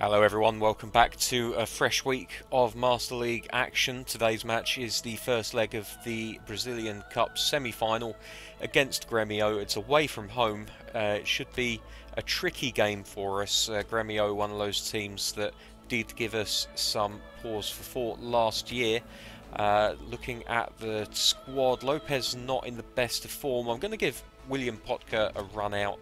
Hello everyone, welcome back to a fresh week of Master League action. Today's match is the first leg of the Brazilian Cup semi-final against Grêmio. It's away from home. It should be a tricky game for us. Grêmio, one of those teams that did give us some pause for thought last year. Looking at the squad, Lopez not in the best of form. I'm going to give William Potka a run out.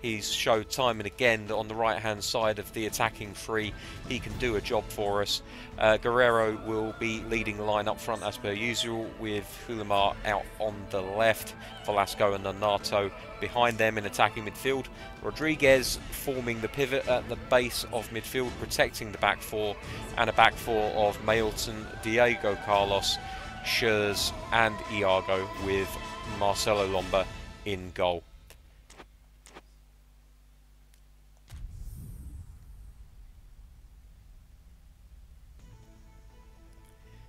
He's showed time and again that on the right hand side of the attacking three he can do a job for us. Guerreiro will be leading the line up front as per usual, with Hulimar out on the left, Velasco and Nonato behind them in attacking midfield. Rodriguez forming the pivot at the base of midfield, protecting the back four, and a back four of Mailton, Diego Carlos, Schurz and Iago, with Marcelo Lomba in goal.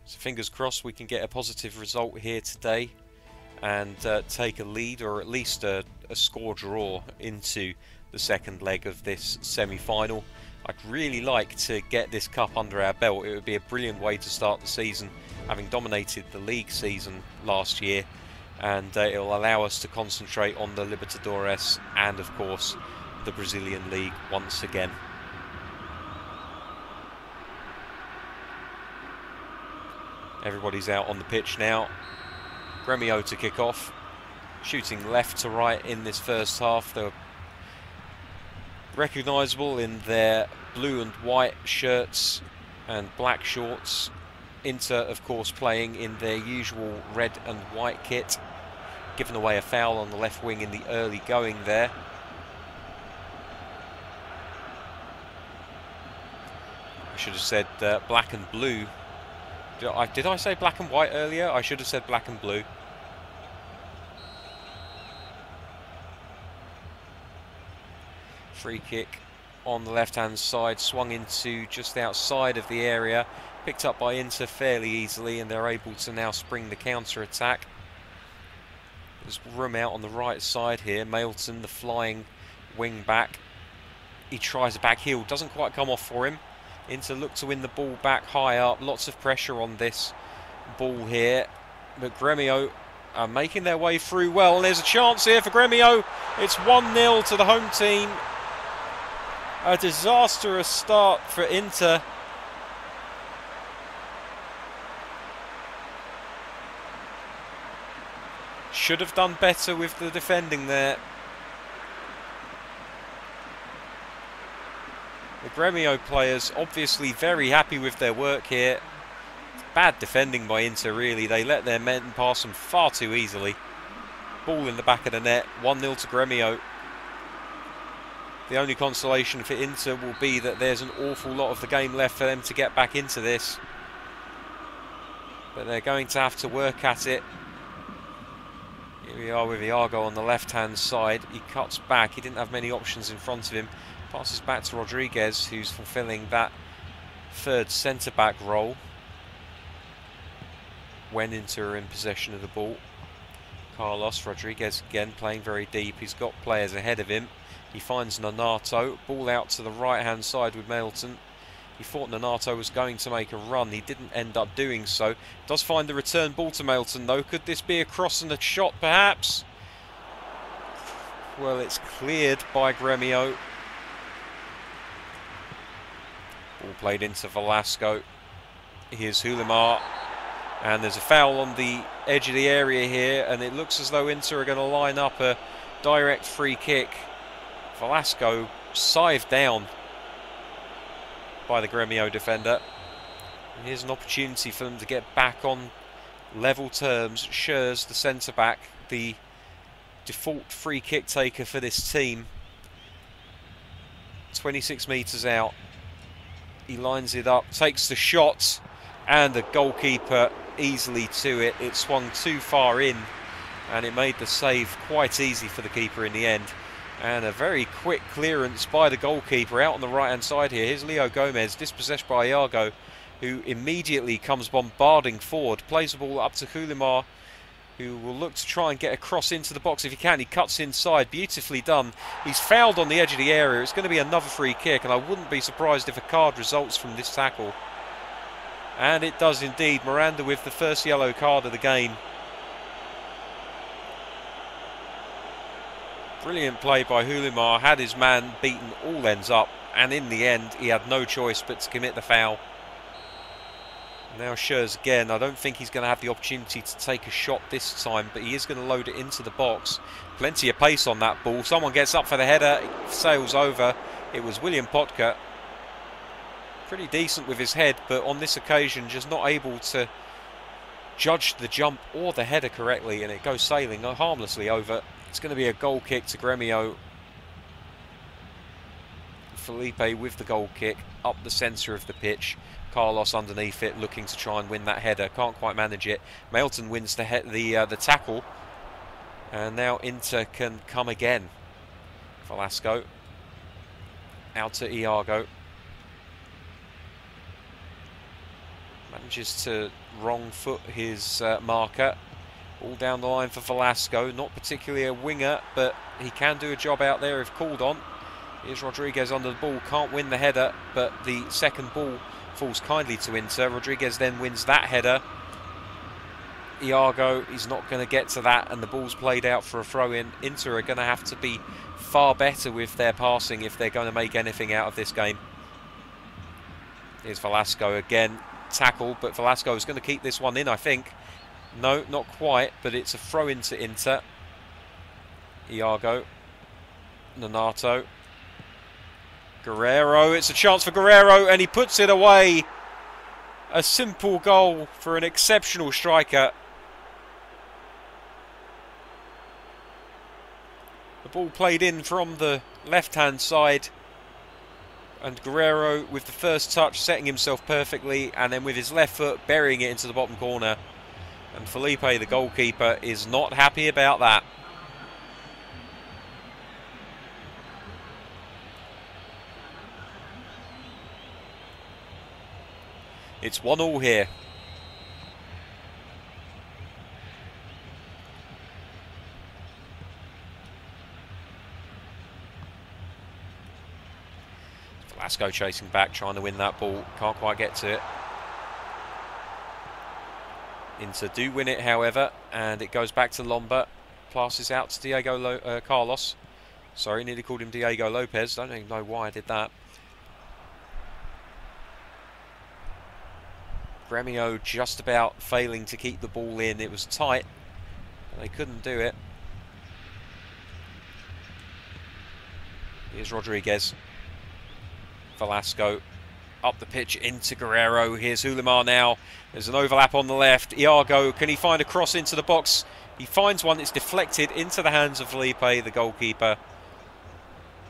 So fingers crossed we can get a positive result here today and take a lead, or at least a score draw, into the second leg of this semi-final. I'd really like to get this cup under our belt. It would be a brilliant way to start the season, having dominated the league season last year, and it will allow us to concentrate on the Libertadores and of course the Brazilian League once again. Everybody's out on the pitch now. Grêmio to kick off, shooting left to right in this first half. They're recognisable in their blue and white shirts and black shorts. Inter, of course, playing in their usual red and white kit. Given away a foul on the left wing in the early going there. I should have said black and blue. Did I say black and white earlier? I should have said black and blue. Free kick on the left-hand side, swung into just outside of the area, picked up by Inter fairly easily, and they're able to now spring the counter-attack. There's room out on the right side here. Mailton, the flying wing-back. He tries a back heel, doesn't quite come off for him. Inter look to win the ball back high up. Lots of pressure on this ball here. But Grêmio are making their way through well. And there's a chance here for Grêmio. It's 1-0 to the home team. A disastrous start for Inter. Should have done better with the defending there. The Grêmio players obviously very happy with their work here. Bad defending by Inter, really. They let their men pass them far too easily. Ball in the back of the net, 1-0 to Grêmio. The only consolation for Inter will be that there's an awful lot of the game left for them to get back into this. But they're going to have to work at it. Here we are with Iago on the left-hand side. He cuts back. He didn't have many options in front of him. Passes back to Rodriguez, who's fulfilling that third centre-back role when Inter are in possession of the ball. Carlos, Rodriguez again playing very deep. He's got players ahead of him. He finds Nonato. Ball out to the right-hand side with Mailton. He thought Nonato was going to make a run. He didn't end up doing so. Does find the return ball to Mailton, though. Could this be a cross and a shot, perhaps? Well, it's cleared by Grêmio. Ball played into Velasco. Here's Hulimar. And there's a foul on the edge of the area here. And it looks as though Inter are going to line up a direct free kick. Velasco scythed down by the Grêmio defender. And here's an opportunity for them to get back on level terms. Schurz, the centre-back, the default free kick taker for this team. 26 metres out. He lines it up, takes the shot, and the goalkeeper easily to it. It swung too far in, and it made the save quite easy for the keeper in the end. And a very quick clearance by the goalkeeper out on the right-hand side here. Here's Leo Gomez, dispossessed by Iago, who immediately comes bombarding forward, plays the ball up to Hulimar, who will look to try and get a cross into the box if he can. He cuts inside, beautifully done. He's fouled on the edge of the area. It's going to be another free kick, and I wouldn't be surprised if a card results from this tackle. And it does indeed. Miranda with the first yellow card of the game. Brilliant play by Hulimar, had his man beaten all ends up, and in the end he had no choice but to commit the foul. Now Schurz again. I don't think he's going to have the opportunity to take a shot this time, but he is going to load it into the box. Plenty of pace on that ball. Someone gets up for the header, it sails over. It was William Potka. Pretty decent with his head, but on this occasion just not able to judge the jump or the header correctly, and it goes sailing harmlessly over. It's going to be a goal kick to Gremio. Felipe with the goal kick up the centre of the pitch. Carlos underneath it, looking to try and win that header. Can't quite manage it. Mailton wins the tackle. And now Inter can come again. Velasco. Out to Iago. Manages to wrong foot his marker. All down the line for Velasco. Not particularly a winger, but he can do a job out there if called on. Here's Rodriguez under the ball. Can't win the header, but the second ball falls kindly to Inter. Rodriguez then wins that header. Iago, he's not going to get to that, and the ball's played out for a throw-in. Inter are going to have to be far better with their passing if they're going to make anything out of this game. Here's Velasco again. Tackle, but Velasco is going to keep this one in, I think. No, not quite, but it's a throw-in to Inter. Iago. Nonato. Guerrero, it's a chance for Guerrero, and he puts it away. A simple goal for an exceptional striker. The ball played in from the left-hand side, and Guerrero with the first touch setting himself perfectly, and then with his left foot burying it into the bottom corner. And Felipe, the goalkeeper, is not happy about that. It's 1-1 here. Velasco chasing back, trying to win that ball. Can't quite get to it. Inter do win it, however, and it goes back to Lomba. Passes out to Carlos. Sorry, nearly called him Diego Lopez. Don't even know why I did that. Gremio just about failing to keep the ball in. It was tight, but they couldn't do it. Here's Rodriguez. Velasco up the pitch into Guerrero. Here's Hulimar now. There's an overlap on the left. Iago, can he find a cross into the box? He finds one. It's deflected into the hands of Felipe, the goalkeeper.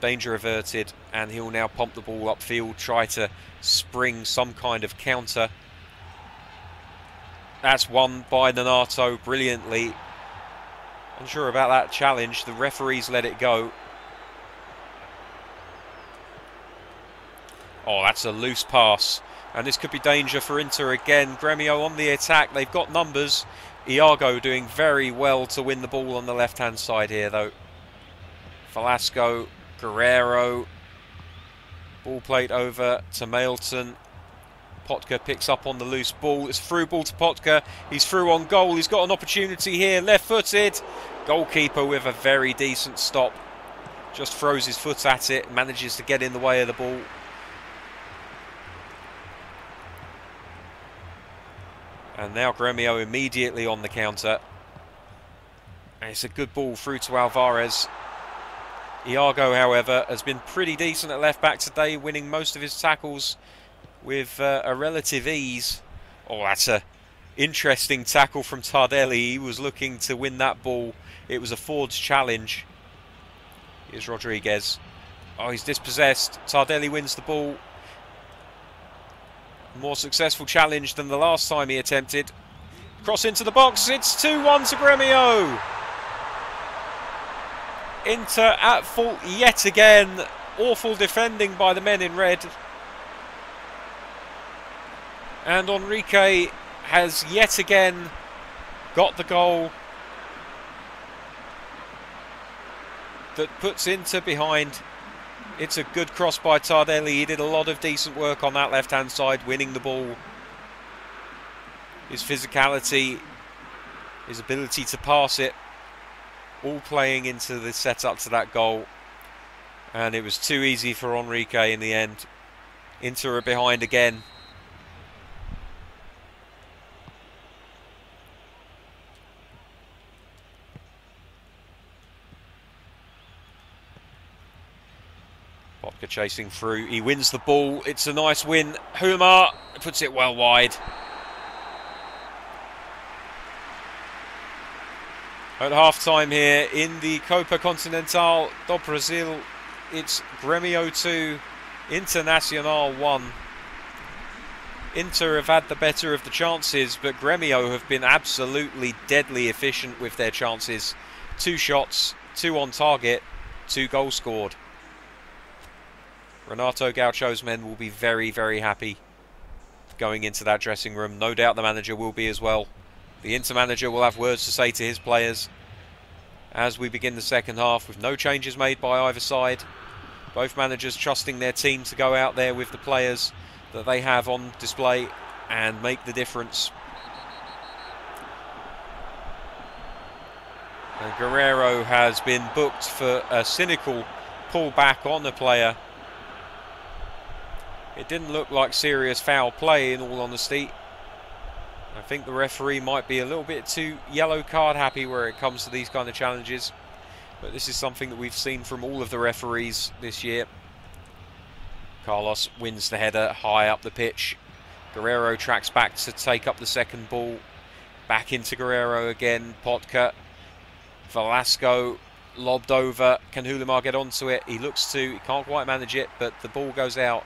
Danger averted, and he'll now pump the ball upfield, try to spring some kind of counter. That's won by Nonato brilliantly. Unsure about that challenge. The referees let it go. Oh, that's a loose pass. And this could be danger for Inter again. Gremio on the attack. They've got numbers. Iago doing very well to win the ball on the left-hand side here, though. Velasco, Guerrero. Ball played over to Mailton. Potka picks up on the loose ball. It's a through ball to Potka. He's through on goal. He's got an opportunity here. Left-footed. Goalkeeper with a very decent stop. Just throws his foot at it. Manages to get in the way of the ball. And now Gremio immediately on the counter. And it's a good ball through to Alvarez. Iago, however, has been pretty decent at left-back today, winning most of his tackles with a relative ease. Oh, that's a interesting tackle from Tardelli. He was looking to win that ball. It was a forwards challenge. Here's Rodriguez. Oh, he's dispossessed. Tardelli wins the ball. More successful challenge than the last time he attempted. Cross into the box. It's 2-1 to Gremio. Inter at fault yet again. Awful defending by the men in red. And Enrique has yet again got the goal that puts Inter behind. It's a good cross by Tardelli. He did a lot of decent work on that left-hand side, winning the ball. His physicality, his ability to pass it, all playing into the setup to that goal. And it was too easy for Enrique in the end. Inter are behind again. Vodka chasing through. He wins the ball. It's a nice win. Humar puts it well wide. At half-time here in the Copa Continental do Brasil, it's Grêmio 2, Internacional 1. Inter have had the better of the chances, but Grêmio have been absolutely deadly efficient with their chances. 2 shots, 2 on target, 2 goals scored. Renato Gaucho's men will be very, very happy going into that dressing room. No doubt the manager will be as well. The Inter manager will have words to say to his players as we begin the second half, with no changes made by either side. Both managers trusting their team to go out there with the players that they have on display and make the difference. And Guerrero has been booked for a cynical pullback on the player. It didn't look like serious foul play, in all honesty. I think the referee might be a little bit too yellow card happy where it comes to these kind of challenges. But this is something that we've seen from all of the referees this year. Carlos wins the header high up the pitch. Guerrero tracks back to take up the second ball. Back into Guerrero again. Potka. Velasco lobbed over. Can Hulimar get onto it? He looks to. He can't quite manage it, but the ball goes out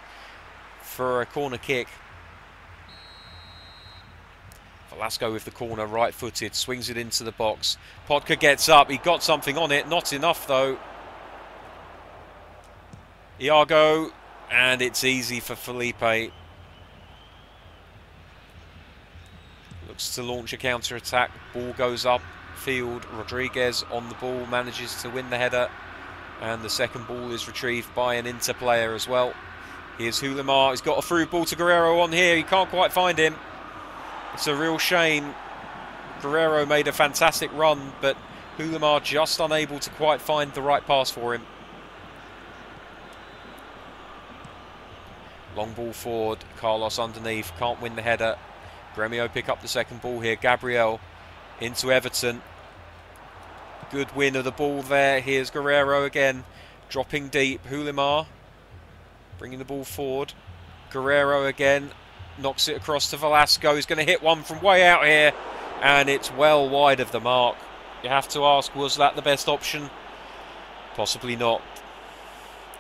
for a corner kick. Velasco with the corner, right-footed, swings it into the box. Potka gets up, he got something on it, not enough though. Iago, and it's easy for Felipe. Looks to launch a counter-attack, ball goes up field. Rodriguez on the ball, manages to win the header, and the second ball is retrieved by an Inter player as well. Here's Hulimar, he's got a through ball to Guerrero on here, he can't quite find him. It's a real shame. Guerrero made a fantastic run, but Hulimar just unable to quite find the right pass for him. Long ball forward, Carlos underneath, can't win the header. Grêmio pick up the second ball here, Gabriel into Everton. Good win of the ball there. Here's Guerrero again, dropping deep. Hulimar bringing the ball forward. Guerrero again. Knocks it across to Velasco. He's going to hit one from way out here. And it's well wide of the mark. You have to ask, was that the best option? Possibly not.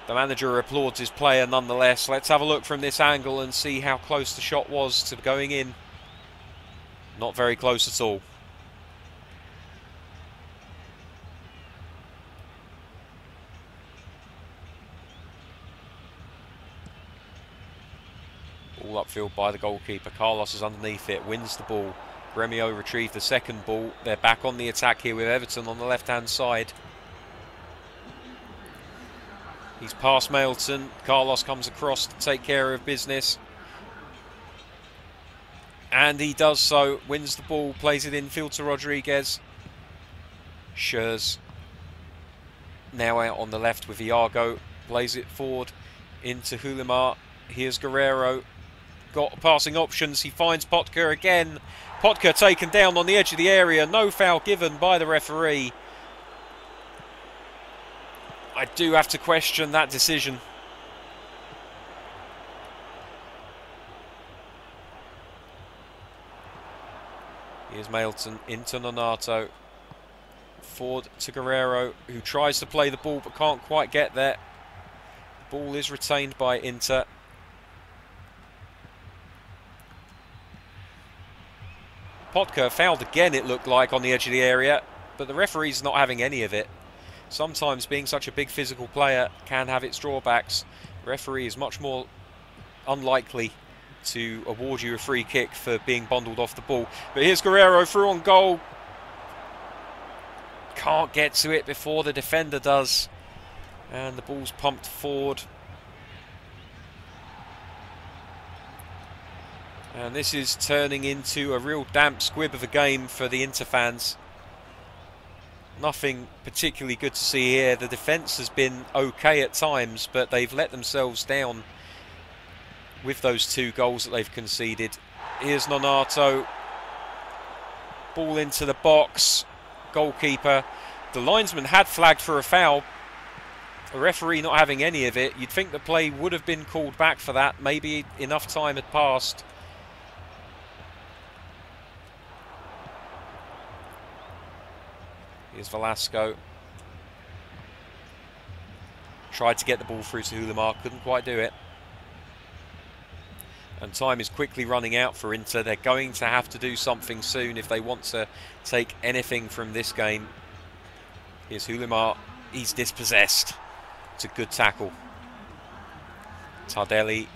The manager applauds his player nonetheless. Let's have a look from this angle and see how close the shot was to going in. Not very close at all. All upfield by the goalkeeper. Carlos is underneath it, wins the ball. Grêmio retrieve the second ball. They're back on the attack here with Everton on the left-hand side. He's past Mailton. Carlos comes across to take care of business. And he does so. Wins the ball, plays it infield to Rodriguez. Schurz now out on the left with Iago. Plays it forward into Hulimar. Here's Guerrero. Got passing options. He finds Potka again. Potka taken down on the edge of the area. No foul given by the referee. I do have to question that decision. Here's Mailton into Nonato. Forward to Guerrero, who tries to play the ball but can't quite get there. The ball is retained by Inter. Potka fouled again, it looked like, on the edge of the area, but the referee's not having any of it. Sometimes being such a big physical player can have its drawbacks. The referee is much more unlikely to award you a free kick for being bundled off the ball. But here's Guerrero through on goal. Can't get to it before the defender does. And the ball's pumped forward. And this is turning into a real damp squib of a game for the Inter fans. Nothing particularly good to see here. The defence has been okay at times, but they've let themselves down with those 2 goals that they've conceded. Here's Nonato. Ball into the box. Goalkeeper. The linesman had flagged for a foul. The referee not having any of it. You'd think the play would have been called back for that. Maybe enough time had passed. Here's Velasco. Tried to get the ball through to Hulimar. Couldn't quite do it. And time is quickly running out for Inter. They're going to have to do something soon if they want to take anything from this game. Here's Hulimar. He's dispossessed. It's a good tackle. Tardelli.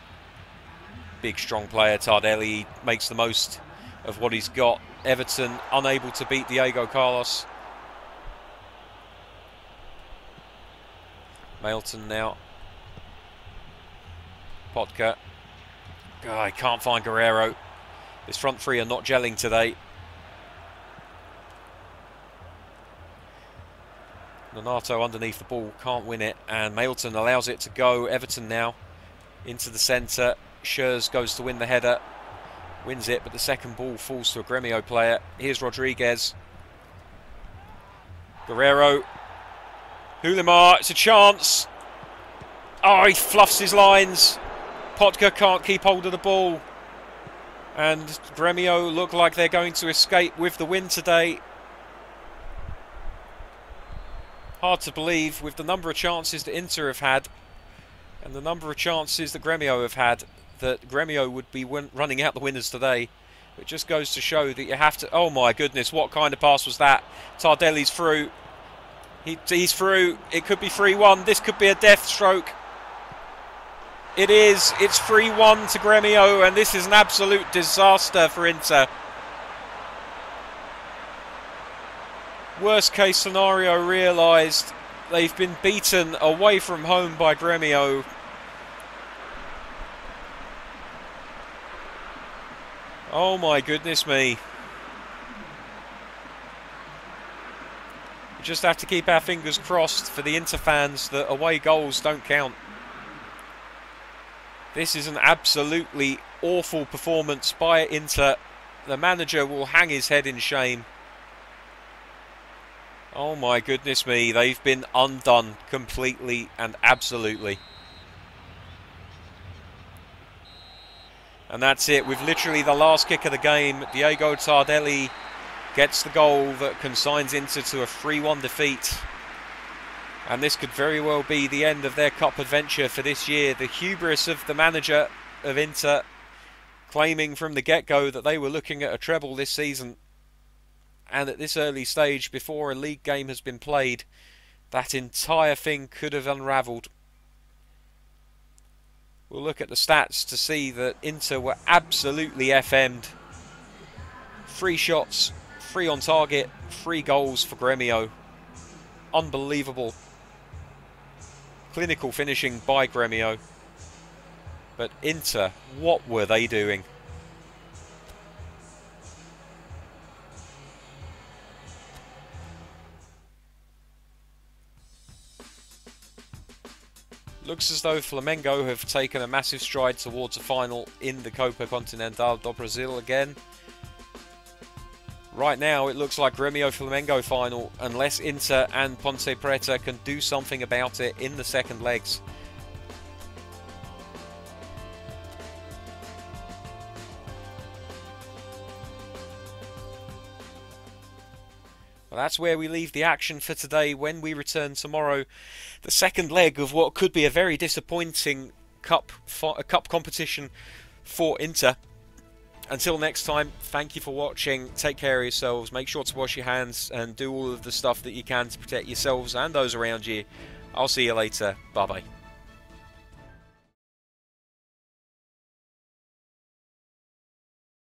Big, strong player. Tardelli makes the most of what he's got. Everton unable to beat Diego Carlos. Mailton now. Potka. Oh, I can't find Guerrero. His front 3 are not gelling today. Nonato underneath the ball, can't win it, and Mailton allows it to go. Everton now into the centre. Schurz goes to win the header, wins it, but the second ball falls to a Gremio player. Here's Rodriguez. Guerrero. Hulimar, it's a chance. Oh, he fluffs his lines. Potka can't keep hold of the ball. And Gremio look like they're going to escape with the win today. Hard to believe with the number of chances that Inter have had and the number of chances that Gremio have had that Gremio would be running out the winners today. It just goes to show that you have to... Oh my goodness, what kind of pass was that? Tardelli's through. He's through. It could be 3-1. This could be a death stroke. It is. It's 3-1 to Gremio, and this is an absolute disaster for Inter. Worst case scenario realised. They've been beaten away from home by Gremio. Oh my goodness me. We just have to keep our fingers crossed for the Inter fans that away goals don't count. This is an absolutely awful performance by Inter. The manager will hang his head in shame. Oh my goodness me, they've been undone completely and absolutely. And that's it, with literally the last kick of the game, Diego Tardelli gets the goal that consigns Inter to a 3-1 defeat. And this could very well be the end of their cup adventure for this year. The hubris of the manager of Inter, claiming from the get-go that they were looking at a treble this season. And at this early stage, before a league game has been played, that entire thing could have unravelled. We'll look at the stats to see that Inter were absolutely FM'd. 3 shots, 3 on target, 3 goals for Gremio. Unbelievable. Clinical finishing by Gremio. But Inter, what were they doing? Looks as though Flamengo have taken a massive stride towards a final in the Copa Continental do Brasil again. Right now it looks like Gremio-Flamengo final, unless Inter and Ponte Preta can do something about it in the second legs. Well, that's where we leave the action for today. When we return tomorrow, the second leg of what could be a very disappointing cup competition for Inter. Until next time, thank you for watching. Take care of yourselves. Make sure to wash your hands and do all of the stuff that you can to protect yourselves and those around you. I'll see you later. Bye-bye.